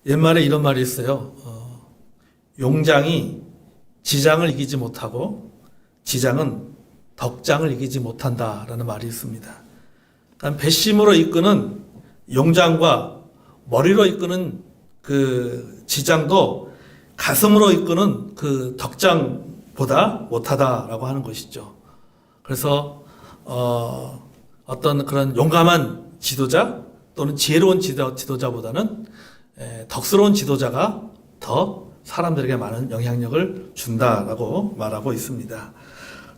옛말에 이런 말이 있어요. 용장이 지장을 이기지 못하고 지장은 덕장을 이기지 못한다라는 말이 있습니다. 그러니까 배심으로 이끄는 용장과 머리로 이끄는 그 지장도 가슴으로 이끄는 그 덕장보다 못하다라고 하는 것이죠. 그래서 어떤 그런 용감한 지도자 또는 지혜로운 지도자보다는 덕스러운 지도자가 더 사람들에게 많은 영향력을 준다라고 말하고 있습니다.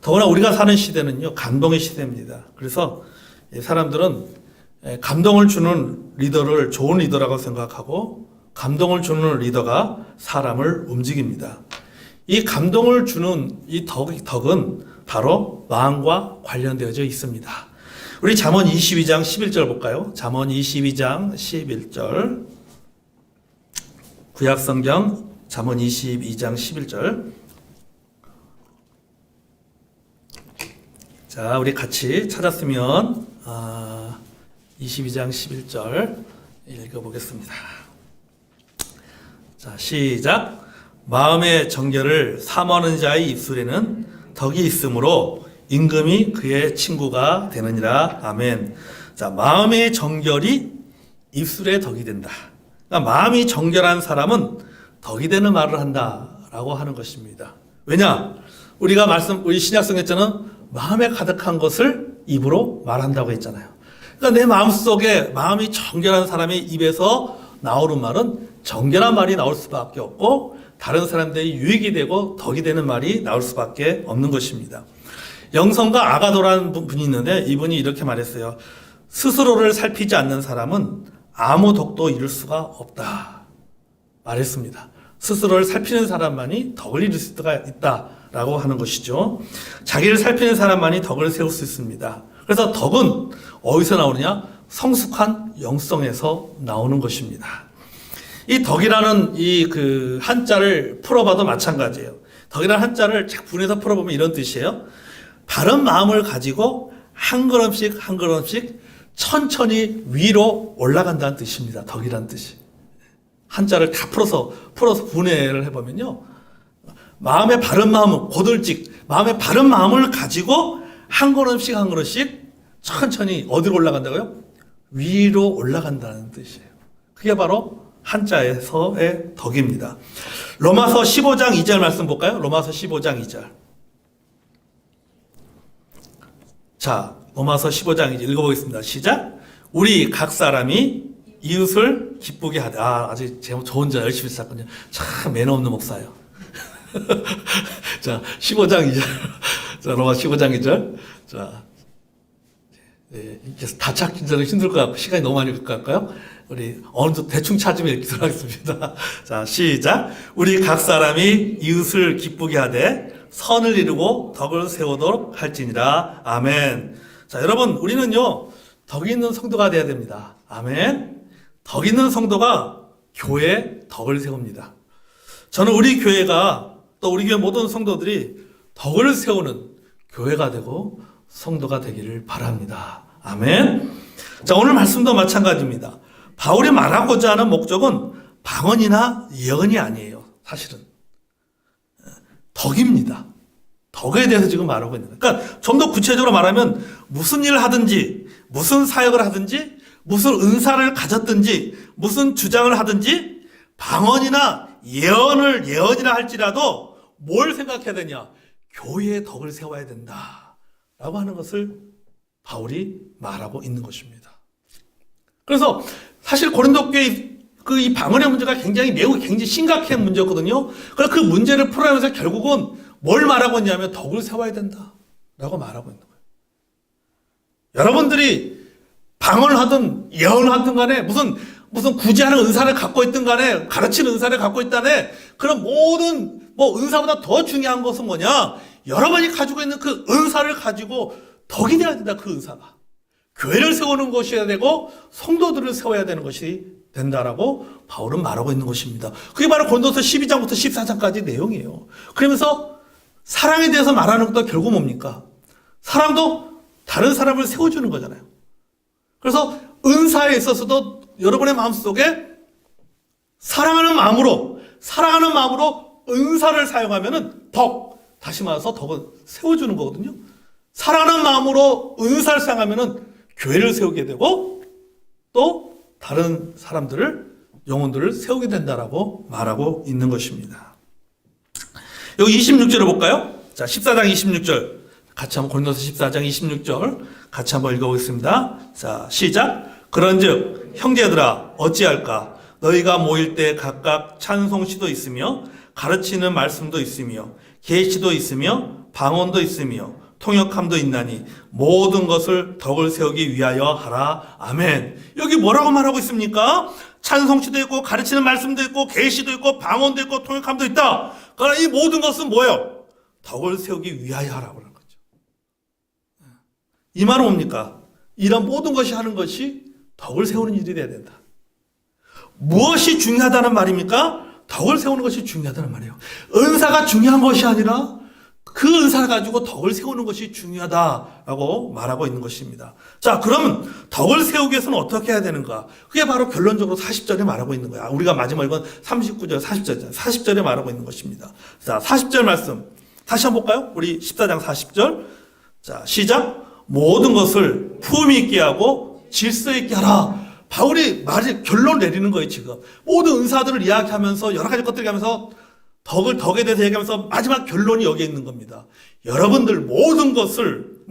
더구나 우리가 사는 시대는요, 감동의 시대입니다. 그래서 사람들은 감동을 주는 리더를 좋은 리더라고 생각하고 감동을 주는 리더가 사람을 움직입니다. 이 감동을 주는 이 덕은 바로 마음과 관련되어져 있습니다. 우리 잠언 22장 11절 볼까요? 잠언 22장 11절. 구약성경 잠언 22장 11절. 자, 우리 같이 찾았으면 22장 11절 읽어보겠습니다. 자, 시작. 마음의 정결을 사모하는 자의 입술에는 덕이 있으므로 임금이 그의 친구가 되느니라. 아멘. 자, 마음의 정결이 입술에 덕이 된다. 그러니까 마음이 정결한 사람은 덕이 되는 말을 한다라고 하는 것입니다. 왜냐? 우리 신약성경에는 마음에 가득한 것을 입으로 말한다고 했잖아요. 그러니까 내 마음속에 마음이 정결한 사람의 입에서 나오는 말은 정결한 말이 나올 수밖에 없고 다른 사람들이 유익이 되고 덕이 되는 말이 나올 수밖에 없는 것입니다. 영성가 아가도라는 분이 있는데 이분이 이렇게 말했어요. 스스로를 살피지 않는 사람은 아무 덕도 이룰 수가 없다 말했습니다. 스스로를 살피는 사람만이 덕을 이룰 수가 있다라고 하는 것이죠. 자기를 살피는 사람만이 덕을 세울 수 있습니다. 그래서 덕은 어디서 나오느냐? 성숙한 영성에서 나오는 것입니다. 이 덕이라는 이 한자를 풀어봐도 마찬가지예요. 덕이라는 한자를 쫙 분해서 풀어보면 이런 뜻이에요. 바른 마음을 가지고 한 걸음씩 한 걸음씩 천천히 위로 올라간다는 뜻입니다. 덕이라는 뜻이. 한자를 다 풀어서 분해를 해보면요. 마음의 바른 마음은 고들직, 마음의 바른 마음을 가지고 한 걸음씩 한 걸음씩 천천히 어디로 올라간다고요? 위로 올라간다는 뜻이에요. 그게 바로 한자에서의 덕입니다. 로마서 15장 2절 말씀 볼까요? 로마서 15장 2절. 자, 로마서 15장 2절 읽어보겠습니다. 시작. 우리 각 사람이 이웃을 기쁘게 하되. 아직 제목 좋은 자 열심히 썼군요. 참 매너 없는 목사예요. 자, 15장 2절. 자, 로마 15장 2절. 자, 다 찾기는 힘들 것 같고 시간이 너무 많이 걸 것 같고요. 우리 어느 정도 대충 찾으면 읽도록 하겠습니다. 자, 시작. 우리 각 사람이 이웃을 기쁘게 하되 선을 이루고 덕을 세우도록 할지니라. 아멘. 자, 여러분, 우리는요, 덕이 있는 성도가 되어야 됩니다. 아멘. 덕 있는 성도가 교회에 덕을 세웁니다. 저는 우리 교회가 또 우리 교회 모든 성도들이 덕을 세우는 교회가 되고 성도가 되기를 바랍니다. 아멘. 자, 오늘 말씀도 마찬가지입니다. 바울이 말하고자 하는 목적은 방언이나 예언이 아니에요. 사실은 덕입니다. 덕에 대해서 지금 말하고 있는 거예요. 그러니까 좀 더 구체적으로 말하면 무슨 일을 하든지 무슨 사역을 하든지 무슨 은사를 가졌든지 무슨 주장을 하든지 방언이나 예언이라 할지라도 뭘 생각해야 되냐? 교회의 덕을 세워야 된다라고 하는 것을 바울이 말하고 있는 것입니다. 그래서 사실 고린도 교회 이 방언의 문제가 굉장히 심각한 문제였거든요. 그래서 그 문제를 풀어내면서 결국은 뭘 말하고 있냐면 덕을 세워야 된다라고 말하고 있는 거예요. 여러분들이 방언을 하든 예언을 하든 간에 무슨 구제하는 은사를 갖고 있든 간에 가르치는 은사를 갖고 있다네. 그런 모든 은사보다 더 중요한 것은 뭐냐? 여러분이 가지고 있는 그 은사를 가지고 덕이 돼야 된다. 그 은사가. 교회를 세우는 것이어야 되고 성도들을 세워야 되는 것이 된다라고 바울은 말하고 있는 것입니다. 그게 바로 고린도서 12장부터 14장까지 내용이에요. 그러면서 사랑에 대해서 말하는 것도 결국 뭡니까? 사랑도 다른 사람을 세워주는 거잖아요. 그래서 은사에 있어서도 여러분의 마음속에 사랑하는 마음으로 은사를 사용하면은 다시 말해서 덕을 세워주는 거거든요. 사랑하는 마음으로 은사를 사용하면은 교회를 세우게 되고 또 다른 사람들을, 영혼들을 세우게 된다라고 말하고 있는 것입니다. 여기 26절을 볼까요? 자, 14장 26절. 같이 한번 고린도서 14장 26절 같이 한번 읽어보겠습니다. 자, 시작. 그런즉 형제들아 어찌할까? 너희가 모일 때 각각 찬송시도 있으며 가르치는 말씀도 있으며 계시도 있으며 방언도 있으며 통역함도 있나니 모든 것을 덕을 세우기 위하여 하라. 아멘. 여기 뭐라고 말하고 있습니까? 찬송시도 있고 가르치는 말씀도 있고 계시도 있고 방언도 있고 통역함도 있다. 그러나 이 모든 것은 뭐예요? 덕을 세우기 위하여 하라고 하는 거죠. 이 말은 뭡니까? 이런 모든 것이 하는 것이 덕을 세우는 일이 돼야 된다. 무엇이 중요하다는 말입니까? 덕을 세우는 것이 중요하다는 말이에요. 은사가 중요한 것이 아니라 그 은사를 가지고 덕을 세우는 것이 중요하다라고 말하고 있는 것입니다. 자, 그러면 덕을 세우기 위해서는 어떻게 해야 되는가? 그게 바로 결론적으로 40절에 말하고 있는 거야. 우리가 마지막 읽은 39절, 40절에 말하고 있는 것입니다. 자, 40절 말씀 다시 한번 볼까요? 우리 14장 40절. 자, 시작. 모든 것을 품위 있게 하고 질서 있게 하라. 바울이 결론 내리는 거예요, 지금. 모든 은사들을 이야기하면서 여러 가지 것들 하면서 덕에 대해서 얘기하면서 마지막 결론이 여기에 있는 겁니다. 여러분들 모든 것을,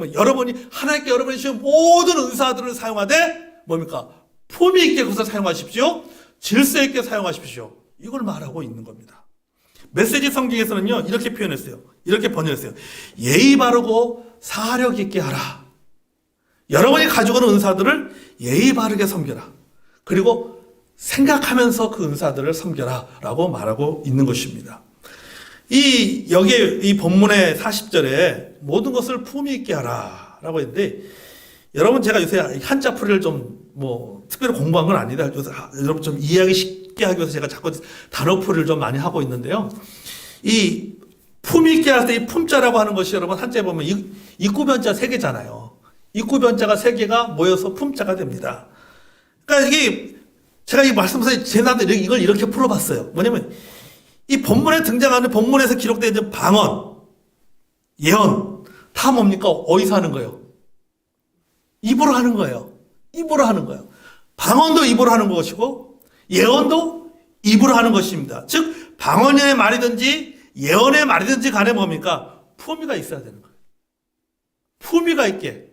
하나님께 여러분이 주신 모든 은사들을 사용하되, 뭡니까? 품위 있게 그것을 사용하십시오. 질서 있게 사용하십시오. 이걸 말하고 있는 겁니다. 메시지 성경에서는요, 이렇게 표현했어요. 이렇게 번역했어요. 예의 바르고 사력 있게 하라. 여러분이 가지고 있는 은사들을 예의 바르게 섬겨라. 그리고 생각하면서 그 은사들을 섬겨라. 라고 말하고 있는 것입니다. 여기에 이 본문의 40절에 모든 것을 품위 있게 하라. 라고 했는데, 여러분 제가 요새 한자풀이를 특별히 공부한 건 아니다. 여러분 좀 이해하기 쉽게 하기 위해서 제가 자꾸 단어풀이를 좀 많이 하고 있는데요. 이 품위 있게 할 때 이 품자라고 하는 것이 여러분 한자에 보면 입구변자 3개잖아요. 입구변자가 3개가 모여서 품자가 됩니다. 그러니까 제가 이 말씀에서 제나도 이걸 이렇게 풀어봤어요. 뭐냐면 이 본문에서 기록되어 있는 방언, 예언 다 뭡니까? 어디서 하는 거예요? 입으로 하는 거예요. 입으로 하는 거예요. 방언도 입으로 하는 것이고 예언도 입으로 하는 것입니다. 즉 방언의 말이든지 예언의 말이든지 간에 뭡니까? 품위가 있어야 되는 거예요. 품위가 있게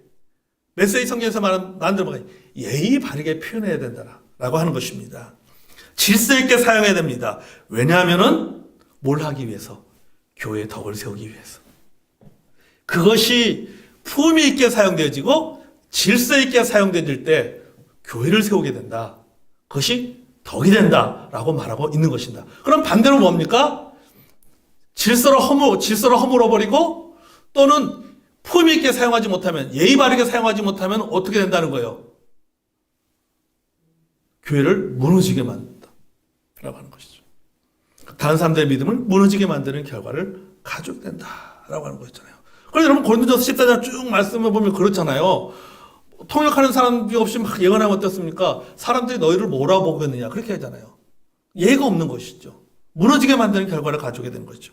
메시지 성경에서 말하는 대로 예의 바르게 표현해야 된다라고 하는 것입니다. 질서 있게 사용해야 됩니다. 왜냐하면은 뭘 하기 위해서? 교회의 덕을 세우기 위해서. 그것이 품위 있게 사용되어지고 질서 있게 사용되어질 때 교회를 세우게 된다. 그것이 덕이 된다라고 말하고 있는 것입니다. 그럼 반대로 뭡니까? 질서를 허물어버리고 또는 품위 있게 사용하지 못하면, 예의 바르게 사용하지 못하면 어떻게 된다는 거예요? 교회를 무너지게 만든다라고 하는 것이죠. 다른 사람들의 믿음을 무너지게 만드는 결과를 가져야 된다라고 하는 것이잖아요. 그래서 여러분 고린도전서 14장 쭉 말씀을 보면 그렇잖아요. 통역하는 사람이 없이 막 예언하면 어떻습니까? 사람들이 너희를 몰아보겠느냐 그렇게 하잖아요. 예의가 없는 것이죠. 무너지게 만드는 결과를 가져오게 되는 것이죠.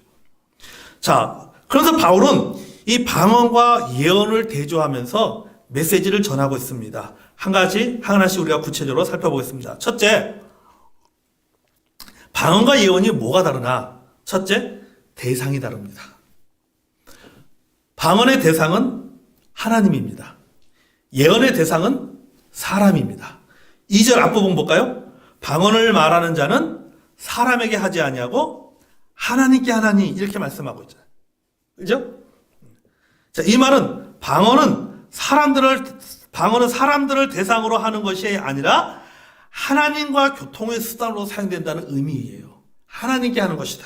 자, 그래서 바울은 이 방언과 예언을 대조하면서 메시지를 전하고 있습니다. 하나씩 우리가 구체적으로 살펴보겠습니다. 첫째, 방언과 예언이 뭐가 다르나? 첫째, 대상이 다릅니다. 방언의 대상은 하나님입니다. 예언의 대상은 사람입니다. 2절 앞부분 볼까요? 방언을 말하는 자는 사람에게 하지 아니하고 하나님께 하나니 이렇게 말씀하고 있잖아요. 그죠? 자, 이 말은 방언은 사람들을 대상으로 하는 것이 아니라 하나님과 교통의 수단으로 사용된다는 의미예요. 하나님께 하는 것이다.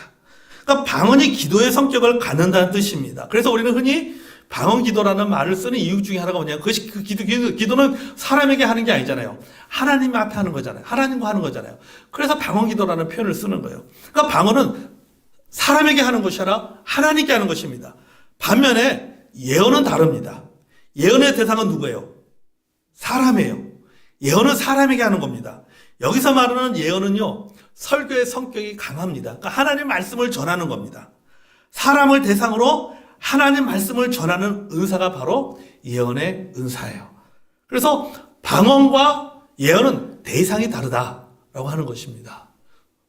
그러니까 방언이 기도의 성격을 갖는다는 뜻입니다. 그래서 우리는 흔히 방언 기도라는 말을 쓰는 이유 중에 하나가 뭐냐면 그것이 기도는 사람에게 하는 게 아니잖아요. 하나님 앞에 하는 거잖아요. 하나님과 하는 거잖아요. 그래서 방언 기도라는 표현을 쓰는 거예요. 그러니까 방언은 사람에게 하는 것이 아니라 하나님께 하는 것입니다. 반면에 예언은 다릅니다. 예언의 대상은 누구예요? 사람이에요. 예언은 사람에게 하는 겁니다. 여기서 말하는 예언은요, 설교의 성격이 강합니다. 그러니까 하나님 말씀을 전하는 겁니다. 사람을 대상으로 하나님 말씀을 전하는 은사가 바로 예언의 은사예요. 그래서 방언과 예언은 대상이 다르다라고 하는 것입니다.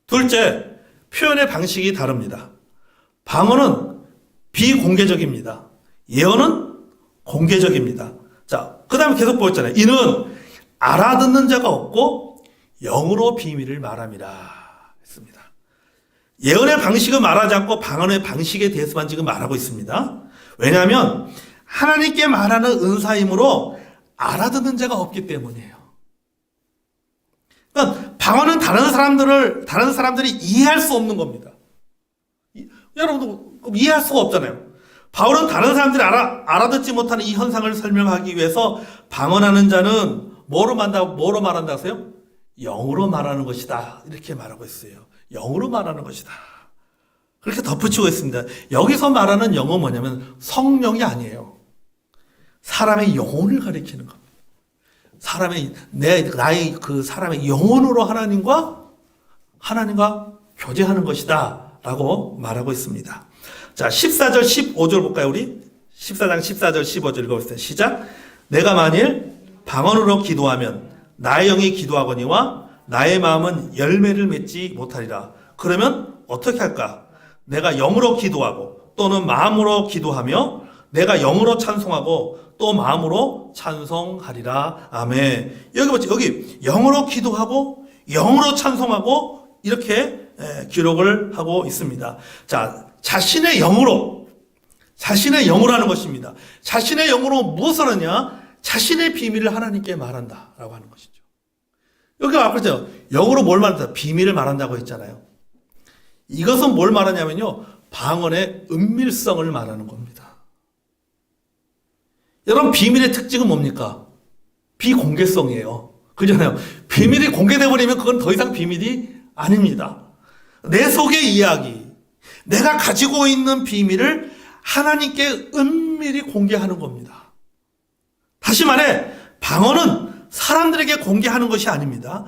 둘째, 표현의 방식이 다릅니다. 방언은 비공개적입니다. 예언은 공개적입니다. 자, 그 다음에 계속 보였잖아요. 이는 알아듣는 자가 없고 영으로 비밀을 말함이라 했습니다. 예언의 방식은 말하지 않고 방언의 방식에 대해서만 지금 말하고 있습니다. 왜냐하면 하나님께 말하는 은사이므로 알아듣는 자가 없기 때문이에요. 그러니까 방언은 다른 사람들이 이해할 수 없는 겁니다. 여러분도 이해할 수가 없잖아요. 바울은 다른 사람들이 알아듣지 못하는 이 현상을 설명하기 위해서 방언하는 자는 뭐로 말한다 하세요? 영으로 말하는 것이다. 이렇게 말하고 있어요. 영으로 말하는 것이다. 그렇게 덧붙이고 있습니다. 여기서 말하는 영은 뭐냐면 성령이 아니에요. 사람의 영혼을 가리키는 겁니다. 나의 그 사람의 영혼으로 하나님과 교제하는 것이다. 라고 말하고 있습니다. 자, 14절, 15절 볼까요, 우리? 14장 14절, 15절 읽어보세요. 시작. 내가 만일 방언으로 기도하면 나의 영이 기도하거니와 나의 마음은 열매를 맺지 못하리라. 그러면 어떻게 할까? 내가 영으로 기도하고 또는 마음으로 기도하며 내가 영으로 찬송하고 또 마음으로 찬송하리라. 아멘. 여기 보죠. 여기 영으로 기도하고 영으로 찬송하고 이렇게 기록을 하고 있습니다. 자, 자신의 영으로 하는 것입니다. 자신의 영으로 무엇을 하냐? 자신의 비밀을 하나님께 말한다라고 하는 것이죠. 여기 앞에서 영으로 뭘 말한다? 비밀을 말한다고 했잖아요. 이것은 뭘 말하냐면요, 방언의 은밀성을 말하는 겁니다. 여러분, 비밀의 특징은 뭡니까? 비공개성이에요. 그렇잖아요. 비밀이 공개되어 버리면 그건 더 이상 비밀이 아닙니다. 내 속의 이야기, 내가 가지고 있는 비밀을 하나님께 은밀히 공개하는 겁니다. 다시 말해, 방언은 사람들에게 공개하는 것이 아닙니다.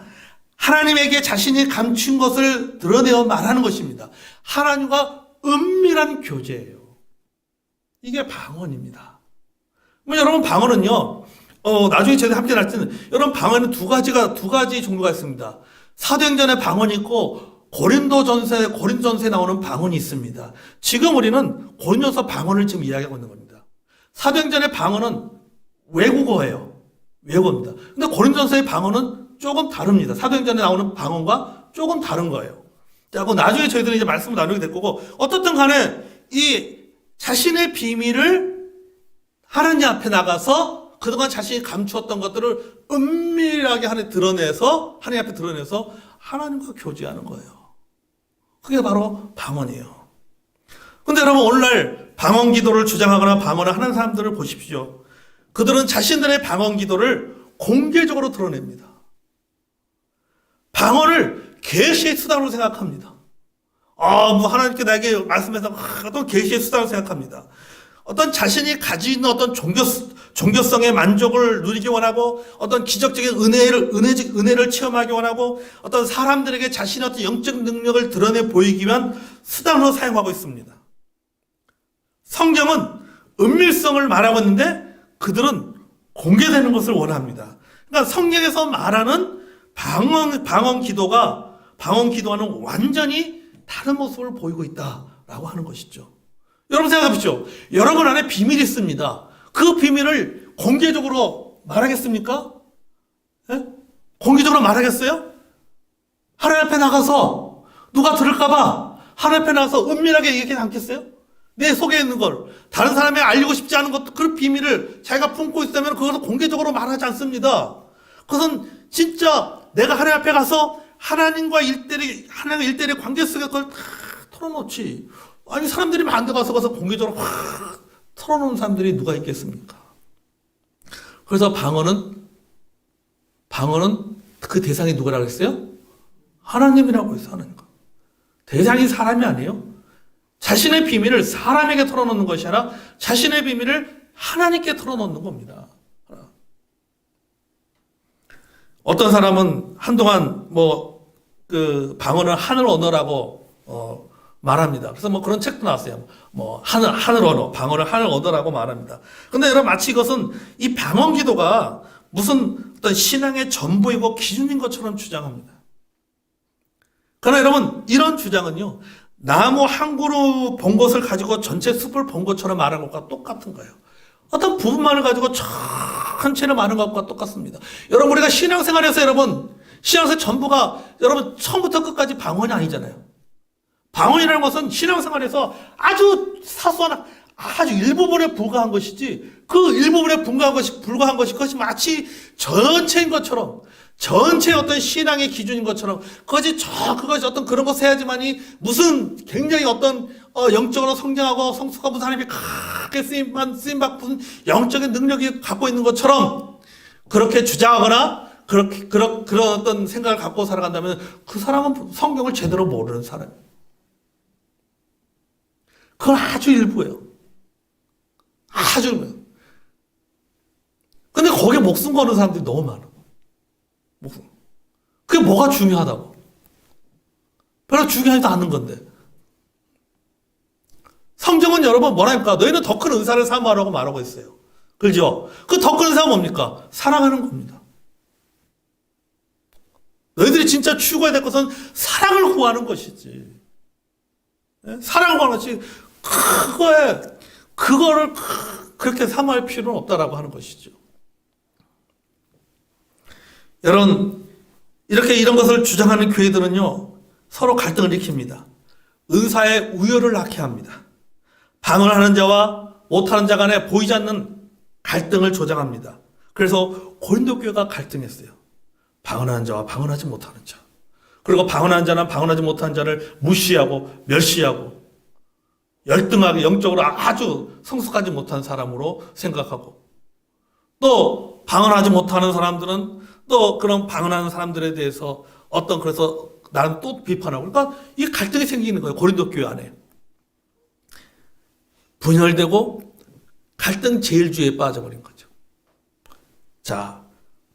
하나님에게 자신이 감춘 것을 드러내어 말하는 것입니다. 하나님과 은밀한 교제예요. 이게 방언입니다. 여러분, 방언은요, 나중에 저희들 함께 할 때는, 여러분, 방언은 두 가지 종류가 있습니다. 사도행전에 방언이 있고, 고린도전서에 나오는 방언이 있습니다. 지금 우리는 고린도서 방언을 지금 이야기하고 있는 겁니다. 사도행전의 방언은 외국어예요. 외국어입니다. 근데 고린도전서의 방언은 조금 다릅니다. 사도행전에 나오는 방언과 조금 다른 거예요. 자, 그 나중에 저희들은 이제 말씀을 나누게 될 거고, 어떻든 간에 이 자신의 비밀을 하나님 앞에 나가서 그동안 자신이 감추었던 것들을 은밀하게 하나님 앞에 드러내서 하나님과 교제하는 거예요. 그게 바로 방언이에요. 근데 여러분, 오늘날 방언 기도를 주장하거나 방언을 하는 사람들을 보십시오. 그들은 자신들의 방언 기도를 공개적으로 드러냅니다. 방언을 계시의 수단으로 생각합니다. 하나님께 나에게 말씀해서 어떤 계시의 수단으로 생각합니다. 어떤 자신이 가지고 있는 어떤 종교성의 만족을 누리기 원하고, 어떤 기적적인 은혜를 체험하기 원하고, 어떤 사람들에게 자신의 어떤 영적 능력을 드러내 보이기 위한 수단으로 사용하고 있습니다. 성경은 은밀성을 말하고 있는데 그들은 공개되는 것을 원합니다. 그러니까 성경에서 말하는 방언 기도와는 완전히 다른 모습을 보이고 있다라고 하는 것이죠. 여러분 생각해보십시오. 여러분 안에 비밀이 있습니다. 그 비밀을 공개적으로 말하겠습니까? 네? 공개적으로 말하겠어요? 하나님 앞에 나가서 누가 들을까봐 하나님 앞에 나가서 은밀하게 얘기하지 않겠어요? 내 속에 있는 걸, 다른 사람이 알리고 싶지 않은 것, 그 비밀을 자기가 품고 있다면 그것을 공개적으로 말하지 않습니다. 그것은 진짜 내가 하나님 앞에 가서 하나님과 일대일의 관계 속에 그걸 다 털어놓지. 아니, 사람들이 많은데 가서 공개적으로 확 털어놓는 사람들이 누가 있겠습니까? 그래서 방언은 그 대상이 누구라고 했어요? 하나님이라고 했어요. 하나님. 대상이 사람이 아니에요. 자신의 비밀을 사람에게 털어놓는 것이 아니라 자신의 비밀을 하나님께 털어놓는 겁니다. 어떤 사람은 한동안 방언을 하늘 언어라고 말합니다. 그래서 그런 책도 나왔어요. 하늘 언어, 방언을 하늘 언어라고 말합니다. 근데 여러분, 마치 이것은 이 방언 기도가 무슨 어떤 신앙의 전부이고 기준인 것처럼 주장합니다. 그러나 여러분, 이런 주장은요, 나무 한 그루 본 것을 가지고 전체 숲을 본 것처럼 말하는 것과 똑같은 거예요. 어떤 부분만을 가지고 전체를 말하는 것과 똑같습니다. 여러분, 우리가 신앙생활에서 신앙생활 전부가 여러분 처음부터 끝까지 방언이 아니잖아요. 방언이라는 것은 신앙생활에서 아주 사소한 아주 일부분에 불과한 것이지, 그 일부분에 불과한 것이 그것이 마치 전체인 것처럼, 전체의 어떤 신앙의 기준인 것처럼, 그것이 어떤 그런 것을 해야지만이 무슨 굉장히 어떤 영적으로 성장하고 성숙한 무슨 하나님이 크게 쓰임받은 영적인 능력이 갖고 있는 것처럼 그렇게 주장하거나 그런 어떤 생각을 갖고 살아간다면 그 사람은 성경을 제대로 모르는 사람이에요. 그건 아주 일부예요. 아주 일부예요. 근데 거기에 목숨 거는 사람들이 너무 많아. 그게 뭐가 중요하다고? 별로 중요하지도 않은 건데. 성경은 여러분 뭐라니까? 너희는 더 큰 은사를 사모하라고 말하고 있어요. 그죠? 그 더 큰 은사가 뭡니까? 사랑하는 겁니다. 너희들이 진짜 추구해야 될 것은 사랑을 구하는 것이지. 사랑을 구하는 것이 그거를 그렇게 사모할 필요는 없다라고 하는 것이죠. 여러분, 이런 것을 주장하는 교회들은요, 서로 갈등을 일으킵니다. 은사의 우열을 낳게 합니다. 방언을 하는 자와 못하는 자 간에 보이지 않는 갈등을 조장합니다. 그래서 고린도 교회가 갈등했어요. 방언하는 자와 방언하지 못하는 자. 그리고 방언하는 자는 방언하지 못하는 자를 무시하고 멸시하고 열등하게 영적으로 아주 성숙하지 못한 사람으로 생각하고, 또 방언하지 못하는 사람들은 또 그런 방언하는 사람들에 대해서 그래서 나는 또 비판하고, 그러니까 이 갈등이 생기는 거예요. 고린도 교회 안에 분열되고 갈등 제일주의에 빠져버린 거죠. 자,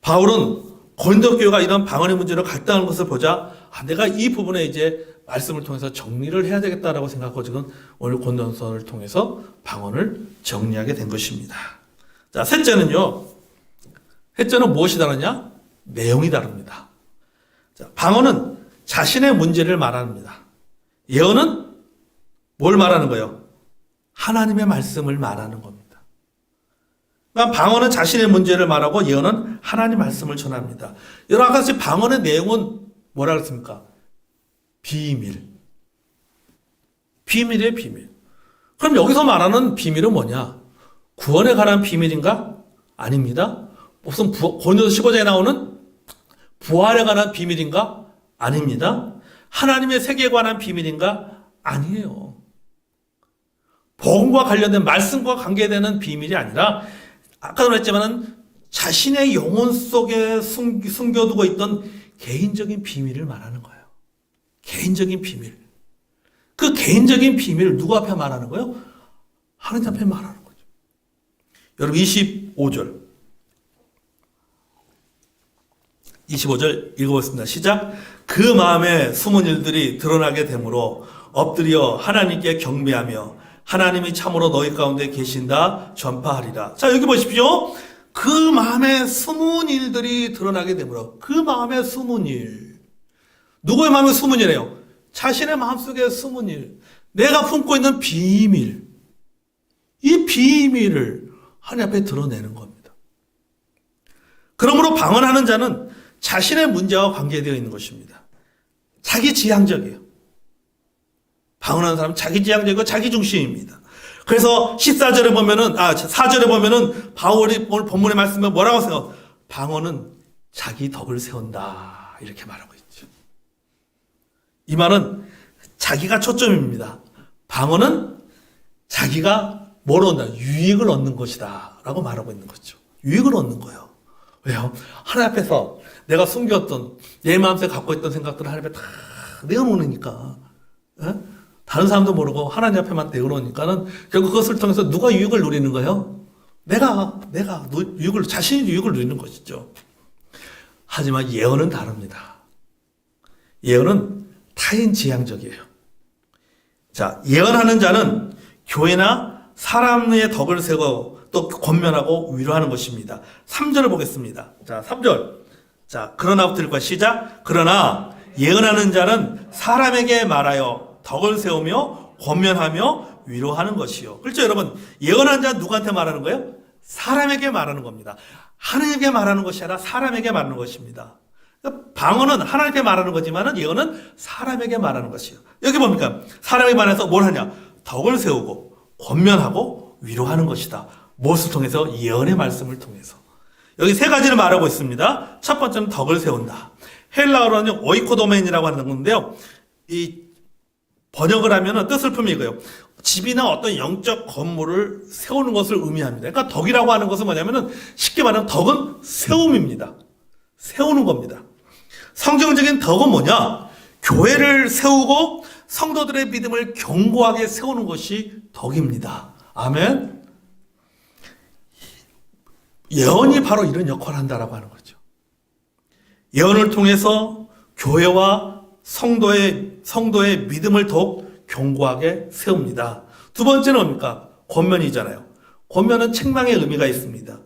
바울은 고린도 교회가 이런 방언의 문제로 갈등하는 것을 보자, 내가 이 부분에 이제 말씀을 통해서 정리를 해야 되겠다라고 생각하고 지금 오늘 고린도서를 통해서 방언을 정리하게 된 것입니다. 자, 셋째는 무엇이 다르냐? 내용이 다릅니다. 자, 방언은 자신의 문제를 말합니다. 예언은 뭘 말하는 거예요? 하나님의 말씀을 말하는 겁니다. 그러니까 방언은 자신의 문제를 말하고 예언은 하나님의 말씀을 전합니다. 여러 가지 방언의 내용은 뭐라 그랬습니까? 비밀. 비밀이에요, 비밀. 그럼 여기서 말하는 비밀은 뭐냐? 구원에 관한 비밀인가? 아닙니다. 무슨 고린도서 15장에 나오는 부활에 관한 비밀인가? 아닙니다. 하나님의 세계에 관한 비밀인가? 아니에요. 복음과 관련된 말씀과 관계되는 비밀이 아니라, 아까도 말했지만은 자신의 영혼 속에 숨겨두고 있던 개인적인 비밀을 말하는 거예요. 개인적인 비밀. 그 개인적인 비밀을 누구 앞에 말하는 거예요? 하나님 앞에 말하는 거죠. 여러분 25절 읽어보겠습니다. 시작. 그 마음에 숨은 일들이 드러나게 되므로 엎드려 하나님께 경배하며 하나님이 참으로 너희 가운데 계신다 전파하리라. 자, 여기 보십시오. 그 마음에 숨은 일들이 드러나게 되므로, 그 마음에 숨은 일. 누구의 마음에 숨은 일이에요? 자신의 마음속에 숨은 일. 내가 품고 있는 비밀. 이 비밀을 하나님 앞에 드러내는 겁니다. 그러므로 방언하는 자는 자신의 문제와 관계되어 있는 것입니다. 자기지향적이에요. 방언하는 사람은 자기지향적이고 자기중심입니다. 그래서 14절에 보면은, 4절에 보면은 바울이 오늘 본문의 말씀에 뭐라고 생각해요? 방언은 자기 덕을 세운다. 이렇게 말하고 있죠. 이 말은 자기가 초점입니다. 방언은 자기가 뭘 얻는다? 유익을 얻는 것이다. 라고 말하고 있는 거죠. 유익을 얻는 거예요. 왜요? 하나님 앞에서 내가 숨겼던 내 마음속에 갖고 있던 생각들을 하나님 앞에 다 내어놓으니까, 다른 사람도 모르고 하나님 앞에만 내어놓으니까는 결국 그것을 통해서 누가 유익을 누리는 거예요? 내가 자신이 유익을 누리는 것이죠. 하지만 예언은 다릅니다. 예언은 타인지향적이에요. 자, 예언하는 자는 교회나 사람의 덕을 세워 또 권면하고 위로하는 것입니다. 3절을 보겠습니다. 자, 3절. 자, 그러나부터 읽을까? 시작. 그러나 예언하는 자는 사람에게 말하여 덕을 세우며 권면하며 위로하는 것이요. 그렇죠, 여러분? 예언하는 자는 누구한테 말하는 거예요? 사람에게 말하는 겁니다. 하나님에게 말하는 것이 아니라 사람에게 말하는 것입니다. 방언은 하나님께 말하는 거지만 예언은 사람에게 말하는 것이에요. 여기 뭡니까? 사람에게 말해서 뭘 하냐? 덕을 세우고 권면하고 위로하는 것이다. 무엇을 통해서? 예언의 말씀을 통해서. 여기 세 가지를 말하고 있습니다. 첫 번째는 덕을 세운다. 헬라어로는 오이코도멘이라고 하는 건데요. 이 번역을 하면 뜻을 풀면 이거예요. 집이나 어떤 영적 건물을 세우는 것을 의미합니다. 그러니까 덕이라고 하는 것은 뭐냐면은 쉽게 말하면 덕은 세움입니다. 세우는 겁니다. 성경적인 덕은 뭐냐? 교회를 세우고 성도들의 믿음을 견고하게 세우는 것이 덕입니다. 아멘. 예언이 바로 이런 역할을 한다라고 하는 거죠. 예언을 통해서 교회와 성도의 믿음을 더욱 견고하게 세웁니다. 두 번째는 뭡니까? 권면이잖아요. 권면은 책망의 의미가 있습니다.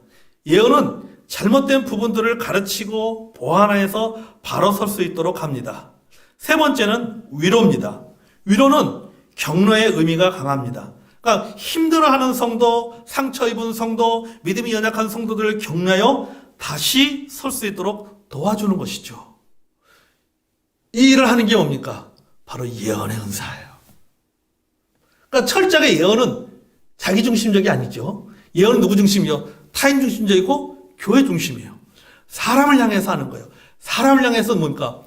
예언은 잘못된 부분들을 가르치고 보완해서 바로 설 수 있도록 합니다. 세 번째는 위로입니다. 위로는 격려의 의미가 강합니다. 그러니까 힘들어하는 성도, 상처 입은 성도, 믿음이 연약한 성도들을 격려하여 다시 설 수 있도록 도와주는 것이죠. 이 일을 하는 게 뭡니까? 바로 예언의 은사예요. 그러니까 철저하게 예언은 자기중심적이 아니죠. 예언은 누구 중심이요? 타인 중심적이고 교회 중심이에요. 사람을 향해서 하는 거예요. 사람을 향해서 뭡니까?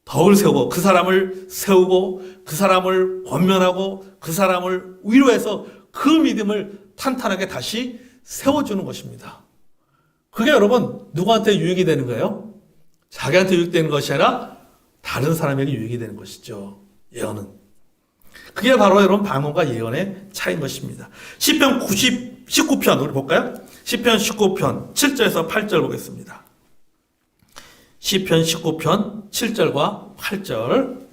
덕을 세우고 그 사람을 세우고 그 사람을 권면하고 그 사람을 위로해서 그 믿음을 탄탄하게 다시 세워주는 것입니다. 그게 여러분 누구한테 유익이 되는 거예요? 자기한테 유익되는 것이 아니라 다른 사람에게 유익이 되는 것이죠. 예언은. 그게 바로 여러분 방언과 예언의 차이인 것입니다. 시편 19편 우리 볼까요? 시편 19편 7절에서 8절 보겠습니다. 시편 19편 7절과 8절.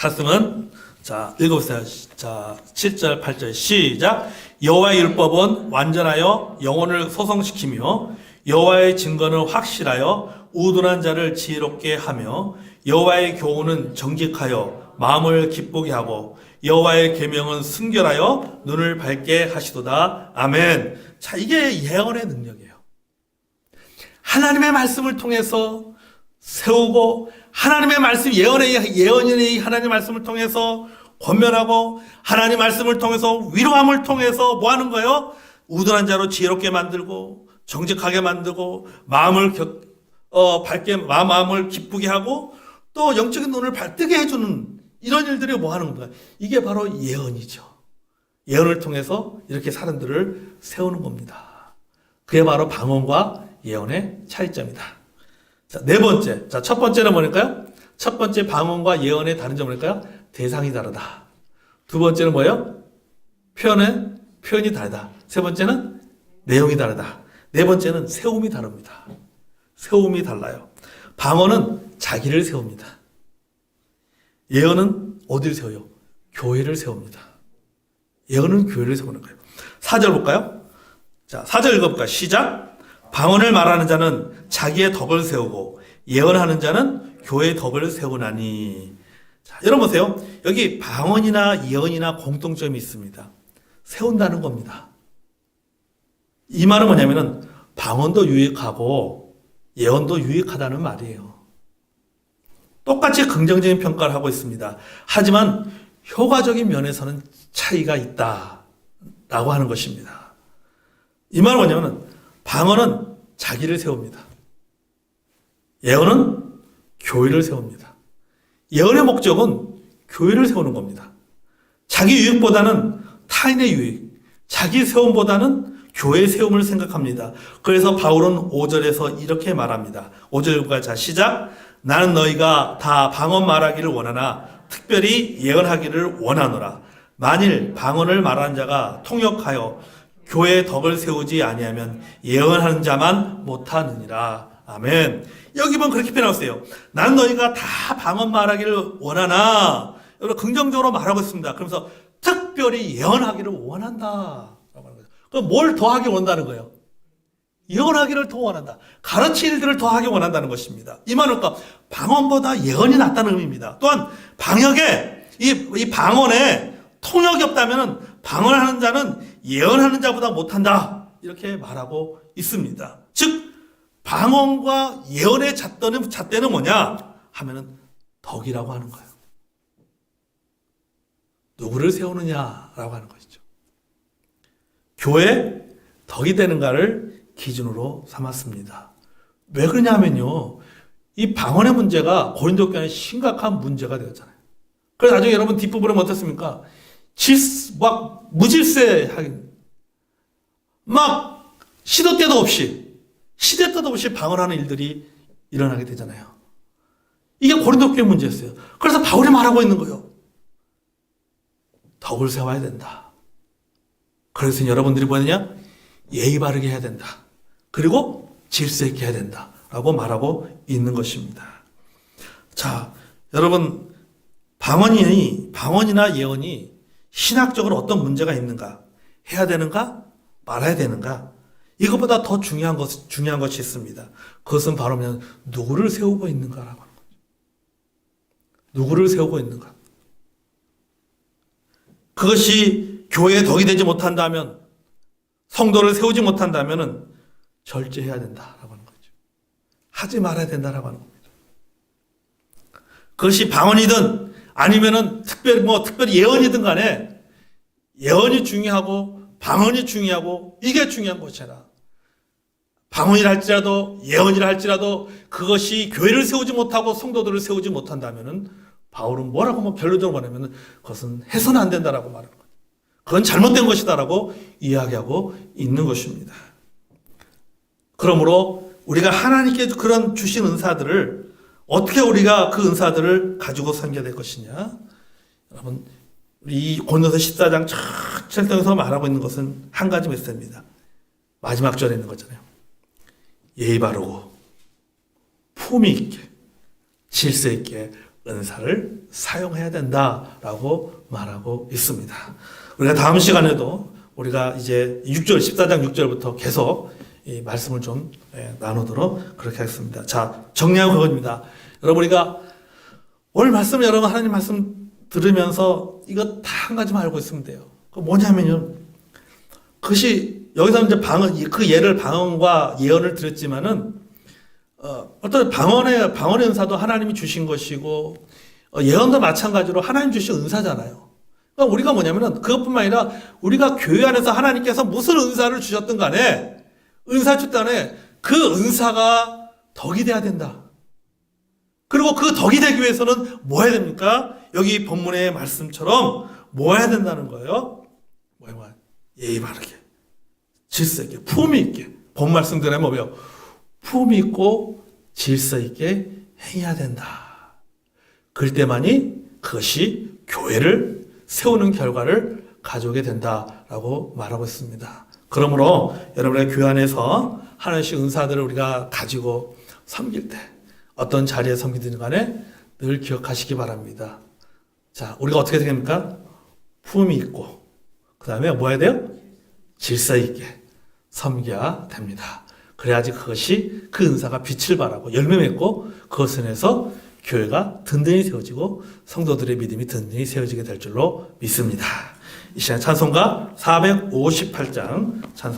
말씀은 자 읽어보세요. 자 7절 8절 시작. 여호와의 율법은 완전하여 영혼을 소성시키며 여호와의 증거는 확실하여 우둔한 자를 지혜롭게 하며 여호와의 교훈은 정직하여 마음을 기쁘게 하고 여호와의 계명은 순결하여 눈을 밝게 하시도다. 아멘. 자, 이게 예언의 능력이에요. 하나님의 말씀을 통해서 세우고 하나님의 말씀 예언인의 하나님의 말씀을 통해서 권면하고 하나님의 말씀을 통해서 위로함을 통해서 뭐 하는 거예요? 우둔한 자로 지혜롭게 만들고 정직하게 만들고 마음을 마음을 기쁘게 하고 또 영적인 눈을 밝게 해주는 이런 일들이 뭐 하는 겁니까? 이게 바로 예언이죠. 예언을 통해서 이렇게 사람들을 세우는 겁니다. 그게 바로 방언과 예언의 차이점이다. 자, 네 번째. 자, 첫 번째는 뭐일까요? 첫 번째 방언과 예언의 다른 점은 뭘까요? 대상이 다르다. 두 번째는 뭐예요? 표현이 다르다. 세 번째는 내용이 다르다. 네 번째는 세움이 다릅니다. 세움이 달라요. 방언은 자기를 세웁니다. 예언은 어디를 세워요? 교회를 세웁니다. 예언은 교회를 세우는 거예요. 4절 볼까요? 자, 4절 읽어볼까요? 시작. 방언을 말하는 자는 자기의 덕을 세우고 예언하는 자는 교회의 덕을 세우나니. 자, 여러분 보세요. 여기 방언이나 예언이나 공통점이 있습니다. 세운다는 겁니다. 이 말은 뭐냐면은 방언도 유익하고 예언도 유익하다는 말이에요. 똑같이 긍정적인 평가를 하고 있습니다. 하지만 효과적인 면에서는 차이가 있다라고 하는 것입니다. 이 말은 뭐냐면 방언은 자기를 세웁니다. 예언은 교회를 세웁니다. 예언의 목적은 교회를 세우는 겁니다. 자기 유익보다는 타인의 유익, 자기 세움보다는 교회의 세움을 생각합니다. 그래서 바울은 5절에서 이렇게 말합니다. 5절과 자 시작. 나는 너희가 다 방언 말하기를 원하나 특별히 예언하기를 원하노라. 만일 방언을 말하는 자가 통역하여 교회의 덕을 세우지 아니하면 예언하는 자만 못하느니라. 아멘. 여기 보면 그렇게 표현하세요. 난 너희가 다 방언 말하기를 원하나, 여러분 긍정적으로 말하고 있습니다. 그러면서 특별히 예언하기를 원한다. 그럼 뭘 더하기 원한다는 거예요? 예언하기를 더 원한다. 가르칠 일들을 더 하기 원한다는 것입니다. 이 말은 방언보다 예언이 낫다는 의미입니다. 또한 방역에 이 방언에 통역이 없다면 방언하는 자는 예언하는 자보다 못한다. 이렇게 말하고 있습니다. 즉 방언과 예언의 잣대는 뭐냐 하면은 덕이라고 하는 거예요. 누구를 세우느냐라고 하는 것이죠. 교회 덕이 되는가를 기준으로 삼았습니다. 왜 그러냐면요, 이 방언의 문제가 고린도 교회에 심각한 문제가 되었잖아요. 그래서 나중에 여러분 뒷부분에 어떻습니까? 막 무질서하게 막 시도 때도 없이 방언하는 일들이 일어나게 되잖아요. 이게 고린도 교회 문제였어요. 그래서 바울이 말하고 있는 거예요. 덕을 세워야 된다. 그래서 여러분들이 뭐냐? 예의 바르게 해야 된다. 그리고 질서 있게 해야 된다. 라고 말하고 있는 것입니다. 자, 여러분, 방언이나 예언이 신학적으로 어떤 문제가 있는가? 해야 되는가? 말아야 되는가? 이것보다 더 중요한 것이 있습니다. 그것은 바로 누구를 세우고 있는가라고 하는 거죠. 누구를 세우고 있는가? 그것이 교회에 덕이 되지 못한다면, 성도를 세우지 못한다면 절제해야 된다라고 하는 거죠. 하지 말아야 된다라고 하는 겁니다. 그것이 방언이든 아니면은 특별히 예언이든 간에 예언이 중요하고 방언이 중요하고 이게 중요한 것이라. 방언이라 할지라도 예언이라 할지라도 그것이 교회를 세우지 못하고 성도들을 세우지 못한다면은 바울은 뭐라고 결론적으로 말하면은 그것은 해서는 안 된다라고 말하는 거예요. 그건 잘못된 것이다라고 이야기하고 있는 것입니다. 그러므로 우리가 하나님께 그런 주신 은사들을 어떻게 우리가 그 은사들을 가지고 섬겨야 될 것이냐? 여러분, 이 고린도서 14장 첫 절에서 말하고 있는 것은 한 가지 메시지입니다. 마지막 절에 있는 거잖아요. 예의 바르고 품위 있게 질서 있게 은사를 사용해야 된다라고 말하고 있습니다. 우리가 다음 시간에도 우리가 이제 6절, 14장 6절부터 계속 이 말씀을 좀 나누도록 그렇게 하겠습니다. 자, 정리하고 그겁니다. 여러분, 우리가 오늘 말씀, 여러분 하나님 말씀 들으면서 이거 다 한 가지만 알고 있으면 돼요. 그 뭐냐면요, 그것이 여기서 이제 그 예를 방언과 예언을 드렸지만은 어떤 방언의 은사도 하나님이 주신 것이고 예언도 마찬가지로 하나님 주신 은사잖아요. 그러니까 우리가 뭐냐면은 그것뿐만 아니라 우리가 교회 안에서 하나님께서 무슨 은사를 주셨든 간에 은사 주셨든 간에 그 은사가 덕이 돼야 된다. 그리고 그 덕이 되기 위해서는 뭐 해야 됩니까? 여기 본문의 말씀처럼 뭐 해야 된다는 거예요? 뭐야? 예의 바르게, 질서 있게, 품위 있게. 본 말씀대로 뭐예요? 품위 있고 질서 있게 행해야 된다. 그럴 때만이 그것이 교회를 세우는 결과를 가져오게 된다라고 말하고 있습니다. 그러므로 여러분의 교회 안에서 하나씩 은사들을 우리가 가지고 섬길 때 어떤 자리에 섬기든 간에 늘 기억하시기 바랍니다. 자, 우리가 어떻게 됩니까? 품이 있고 그 다음에 뭐 해야 돼요? 질서 있게 섬겨야 됩니다. 그래야지 그것이 그 은사가 빛을 발하고 열매 맺고 그것을 해서 교회가 든든히 세워지고 성도들의 믿음이 든든히 세워지게 될 줄로 믿습니다. 이 시간 찬송가 458장 찬송